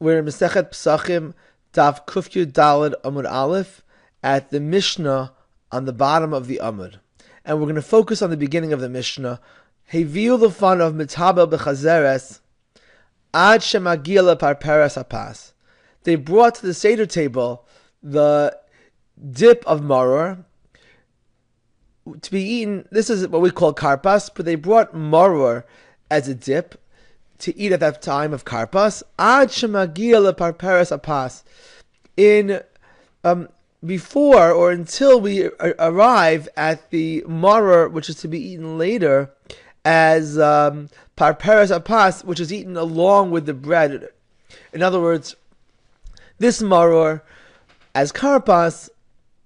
We're in Masechet Pesachim, Daf Kufyu Daled Amud Aleph, at the Mishnah on the bottom of the Amud. And we're going to focus on the beginning of the Mishnah. Heviu l'fan of mitabel b'chazeres, ad shemagia leparperes apas. They brought to the Seder table the dip of maror to be eaten. This is what we call karpas, but they brought maror as a dip to eat at that time of karpas. Ad shemagia leparperes apas. In before or until we arrive at the maror, which is to be eaten later, as parperes apas, which is eaten along with the bread. In other words, this maror as karpas,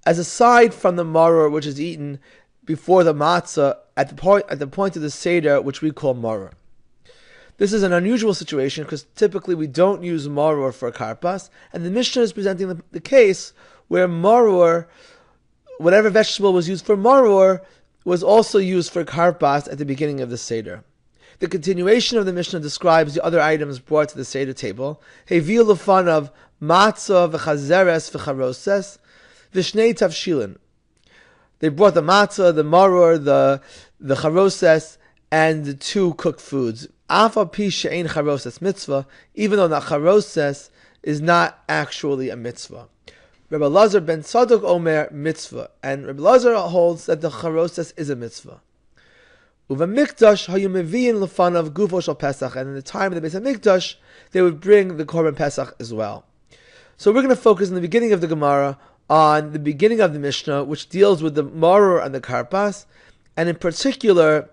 as aside from the maror which is eaten before the matzah at the point of the seder, which we call maror. This is an unusual situation because typically we don't use maror for karpas, and the Mishnah is presenting the case where maror, whatever vegetable was used for maror, was also used for karpas at the beginning of the Seder. The continuation of the Mishnah describes the other items brought to the Seder table. Heviu l'fan of matzah v'chazeres v'charoses v'shnei tavshilin. They brought the matzah, the maror, the charoses, and the two cooked foods. Afa pi she'ein charoses mitzvah, even though that charoses is not actually a mitzvah. Rabbi Lazar ben Tzadok Omer mitzvah, and Rabbi Lazar holds that the charoses is a mitzvah. Uva mikdash hayu meviyin l'fanav gufo shel Pesach, and in the time of the Beis HaMikdash, they would bring the korban Pesach as well. So we're going to focus in the beginning of the Gemara on the beginning of the Mishnah, which deals with the maror and the karpas, and in particular,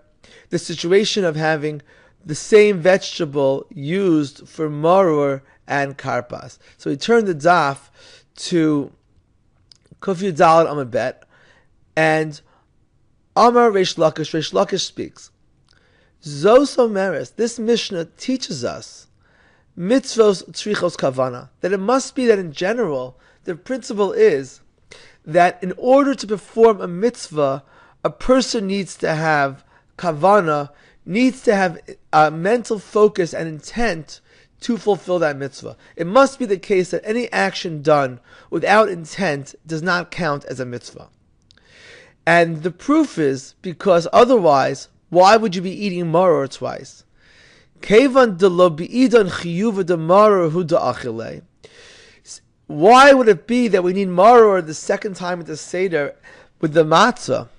the situation of having the same vegetable used for maror and karpas. So we turn the daf to Kufyu Daled Amud Bet, and Amar Reish Lakish speaks. Zos Omeres, this Mishnah teaches us Mitzvot Tzrichot Kavana, that it must be that in general, the principle is that in order to perform a mitzvah, a person needs to have kavana, needs to have a mental focus and intent to fulfill that mitzvah. It must be the case that any action done without intent does not count as a mitzvah. And the proof is because otherwise, why would you be eating maror twice? Why would it be that we need maror the second time at the Seder with the matzah,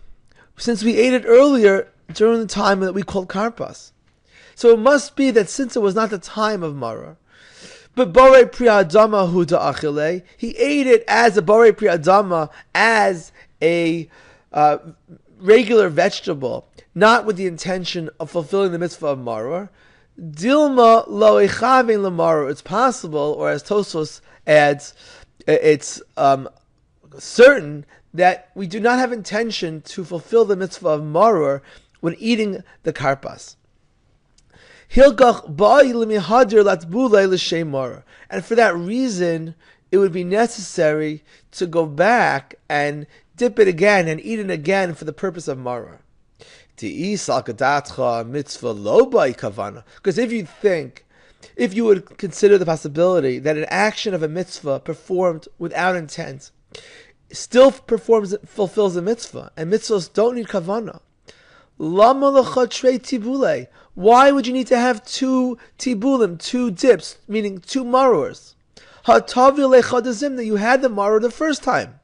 since we ate it earlier during the time that we called karpas? So it must be that since it was not the time of maror, but borei pri adama hu da'achile, he ate it as a borei pri adama, as a regular vegetable, not with the intention of fulfilling the mitzvah of maror. Dilma lo echavein lemaror. It's possible, or as Tosfos adds, it's certain that we do not have intention to fulfill the mitzvah of maror when eating the karpas. And for that reason, it would be necessary to go back and dip it again and eat it again for the purpose of maror. Because if you would consider the possibility that an action of a mitzvah performed without intent still fulfills a mitzvah, and mitzvahs don't need kavana, why would you need to have two tibulim, two dips, meaning two marors? That you had the maror the first time.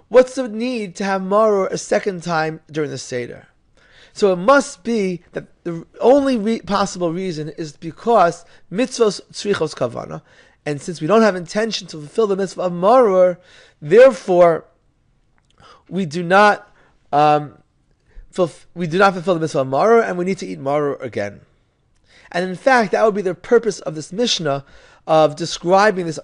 What's the need to have maror a second time during the Seder? So it must be that the only possible reason is because Mitzvot Tzrichot Kavana, and since we don't have intention to fulfill the mitzvah of maror, therefore we do not fulfill the mitzvah of maror, and we need to eat maror again. And in fact, that would be the purpose of this Mishnah, of describing this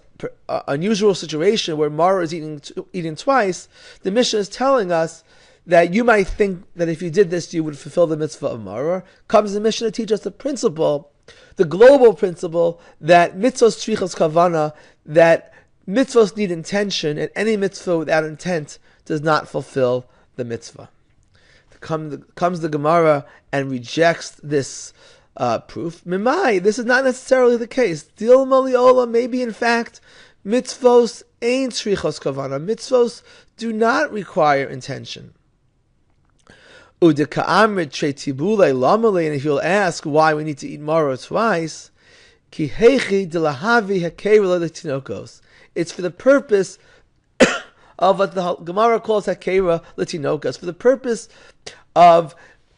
unusual situation where maror is eaten twice. The Mishnah is telling us that you might think that if you did this, you would fulfill the mitzvah of maror. Comes the Mishnah to teach us the principle, the global principle, that mitzvos tzrichos kavana, that mitzvos need intention, and any mitzvah without intent does not fulfill the mitzvah. Comes the Gemara and rejects this proof. Mimai, this is not necessarily the case. Dilma liola, maybe in fact, mitzvos ein tzrichos kavana. Mitzvos do not require intention. And if you'll ask why we need to eat maror twice, it's for the purpose of what the Gemara calls hakera l'tinokos, for the purpose of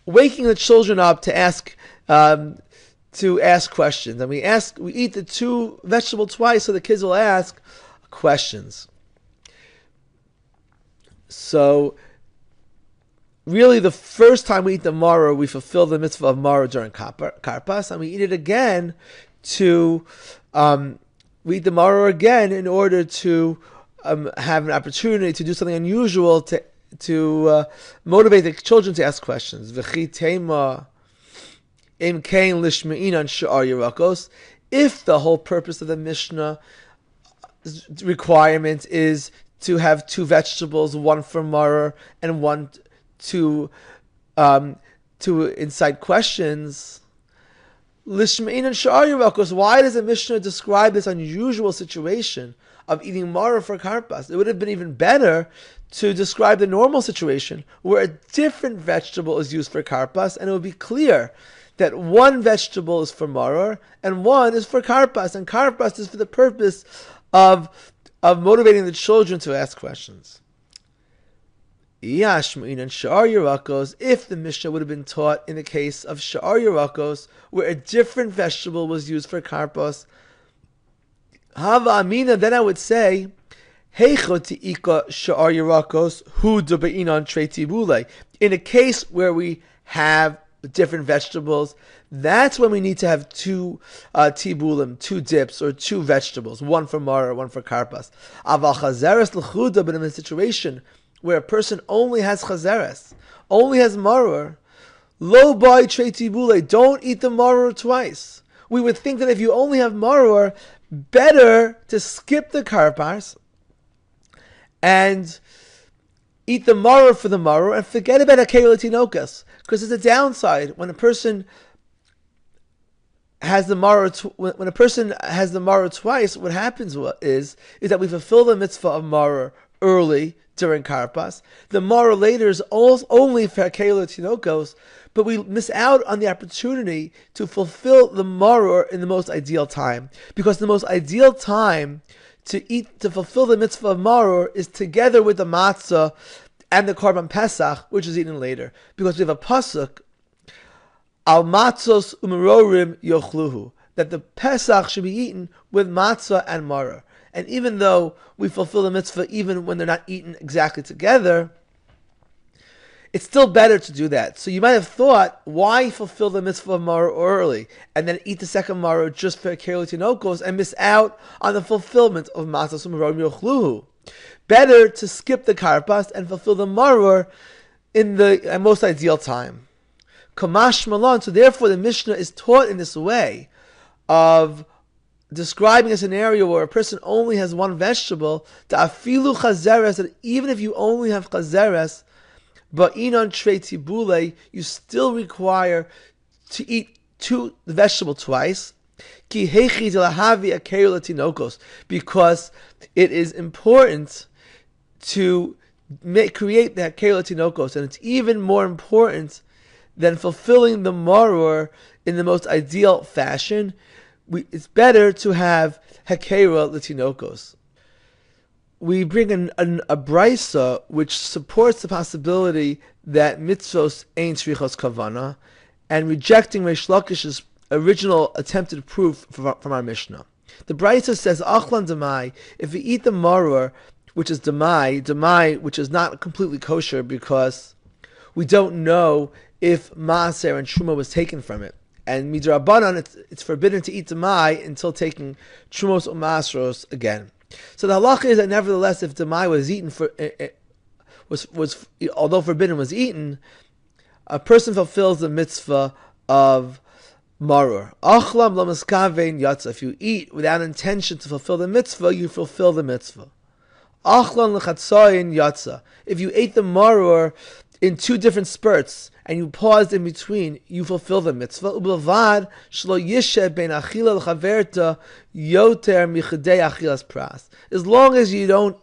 waking the children up to ask questions. And we eat the two vegetables twice so the kids will ask questions. So really, the first time we eat the maror, we fulfill the mitzvah of maror during karpas, and we eat it again we eat the maror again in order to have an opportunity to do something unusual to motivate the children to ask questions. V'chi tema im kain lishmeinan she'ar yirakos. If the whole purpose of the Mishnah requirement is to have two vegetables, one for maror and one to incite questions, lishmein and sha'ar yirakos, why does the Mishnah describe this unusual situation of eating maror for karpas? It would have been even better to describe the normal situation where a different vegetable is used for karpas, and it would be clear that one vegetable is for maror and one is for karpas, and karpas is for the purpose of motivating the children to ask questions. Yashmein and sha'ar yirakos, if the Mishnah would have been taught in the case of sha'ar yirakos, where a different vegetable was used for karpas, hava amina, then I would say, heicho ti'ika sha'ar yirakos hu d'be'inan trei tibule. In a case where we have different vegetables, that's when we need to have two tibulim, two dips, or two vegetables, one for maror, one for karpas. Aval chazeres l'chuda, but in a situation where a person only has chazeres, only has maror, lo bai trei tibule, don't eat the maror twice. We would think that if you only have maror, better to skip the karpas and eat the maror for the maror and forget about hakera l'tinokas, because it's a downside when a person has the maror. When a person has the maror twice, what happens is that we fulfill the mitzvah of maror early during karpas. The maror later is only for hakera l'tinokos, but we miss out on the opportunity to fulfill the maror in the most ideal time, because the most ideal time to fulfill the mitzvah of maror is together with the matzah and the korban pesach, which is eaten later, because we have a pasuk al matzos umarorim yochluhu, that the pesach should be eaten with matzah and maror. And even though we fulfill the mitzvah even when they're not eaten exactly together, it's still better to do that. So you might have thought, why fulfill the mitzvah of maror early and then eat the second maror just for hakera l'tinokos and miss out on the fulfillment of matzos umarorim yochluhu? Better to skip the karpas and fulfill the maror in the most ideal time. Kamash malon. So therefore, the Mishnah is taught in this way of describing a scenario where a person only has one vegetable. Ta'afilu chazeres, that even if you only have chazeres, but inon trei tibule, you still require to eat the vegetable twice. Ki hechi lahavi hakera l'tinokos, because it is important to create the hakera l'tinokos, and it's even more important than fulfilling the maror in the most ideal fashion. It's better to have hakera l'tinokos. We bring a brisa which supports the possibility that mitzvos ein tzrichos kavana, and rejecting Reish Lakish's original attempted proof from our Mishnah. The brisa says, achlan demai, if we eat the maror, which is demai, which is not completely kosher because we don't know if maaser and truma was taken from it. And midrabanan, it's forbidden to eat demai until taking trumos or masros again. So the halacha is that nevertheless, if demai was eaten was although forbidden was eaten, a person fulfills the mitzvah of maror. Achlam lamaskavein yatsa. If you eat without intention to fulfill the mitzvah, you fulfill the mitzvah. Achlan lechatzayin yatsa. If you ate the maror in two different spurts, and you pause in between, you fulfill the mitzvah. Ubelvad shlo yishe ben achila l'chaverta yoter michadei achilas pras. As long as you don't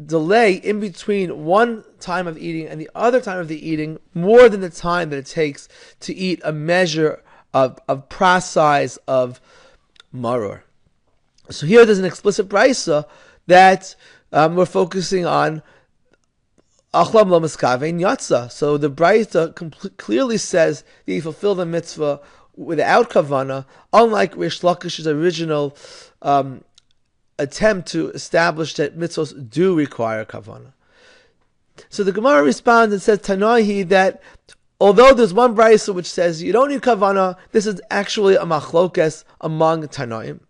delay in between one time of eating and the other time of the eating more than the time that it takes to eat a measure of pras size of maror. So here there's an explicit brisa that we're focusing on achlam lo miskavein yatsa. So the brisa clearly says that you fulfill the mitzvah without kavana, unlike Rish Lakish's original attempt to establish that mitzvahs do require kavana. So the Gemara responds and says Tanahi that although there's one brisa which says you don't need kavana, this is actually a machlokes among Tanaim.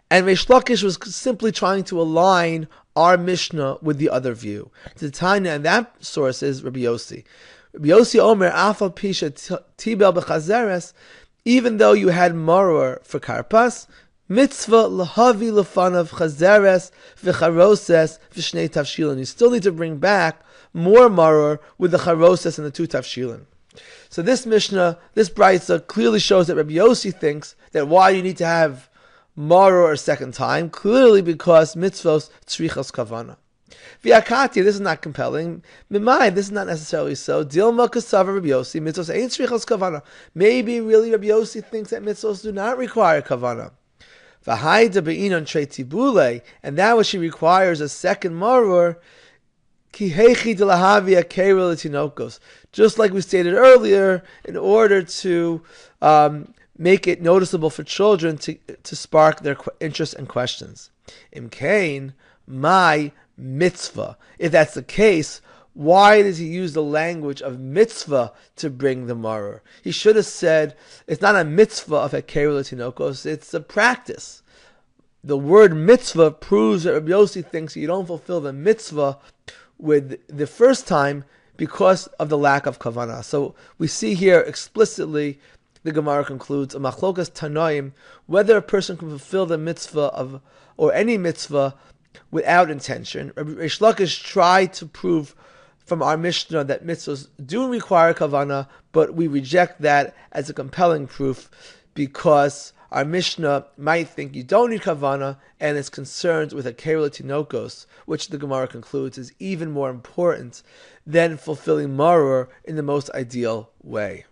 And Rish Lakish was simply trying to align our Mishnah with the other view. The Tanya, and that source is Rabbi Yossi. Rabbi Yossi Omer, Afal Pisha Tibel Bechazeres, even though you had maror for karpas, mitzvah lahavi lefanav chazeres v'charoses v'shnei tavshilin. You still need to bring back more maror with the charoses and the two tavshilin. So this Mishnah, this brisa clearly shows that Rabbi Yossi thinks that why you need to have maror a second time, clearly because mitzvot tzrichot kavana. V'akati, this is not compelling. Mimai, this is not necessarily so. Dilma kasava Rabbi Yossi, mitzvot ain't tzrichot kavana. Maybe really Rabbi Yossi thinks that mitzvot do not require kavana. V'haida be'inon trei tibule, and that which she requires a second maror, ki heichi delahavia keirel tinokos. Just like we stated earlier, in order to make it noticeable for children to spark their interest and questions. Imkain, my mitzvah. If that's the case, why does he use the language of mitzvah to bring the maror? He should have said, it's not a mitzvah of hekeru l'tinokos, it's a practice. The word mitzvah proves that Rabbi Yossi thinks you don't fulfill the mitzvah with the first time because of the lack of kavanah. So we see here explicitly, the Gemara concludes, a machlokas tanoim, whether a person can fulfill the mitzvah or any mitzvah without intention. Rish Lakish tried to prove from our Mishnah that mitzvahs do require kavanah, but we reject that as a compelling proof because our Mishnah might think you don't need kavanah and is concerned with a keirel tinokos, which the Gemara concludes is even more important than fulfilling maror in the most ideal way.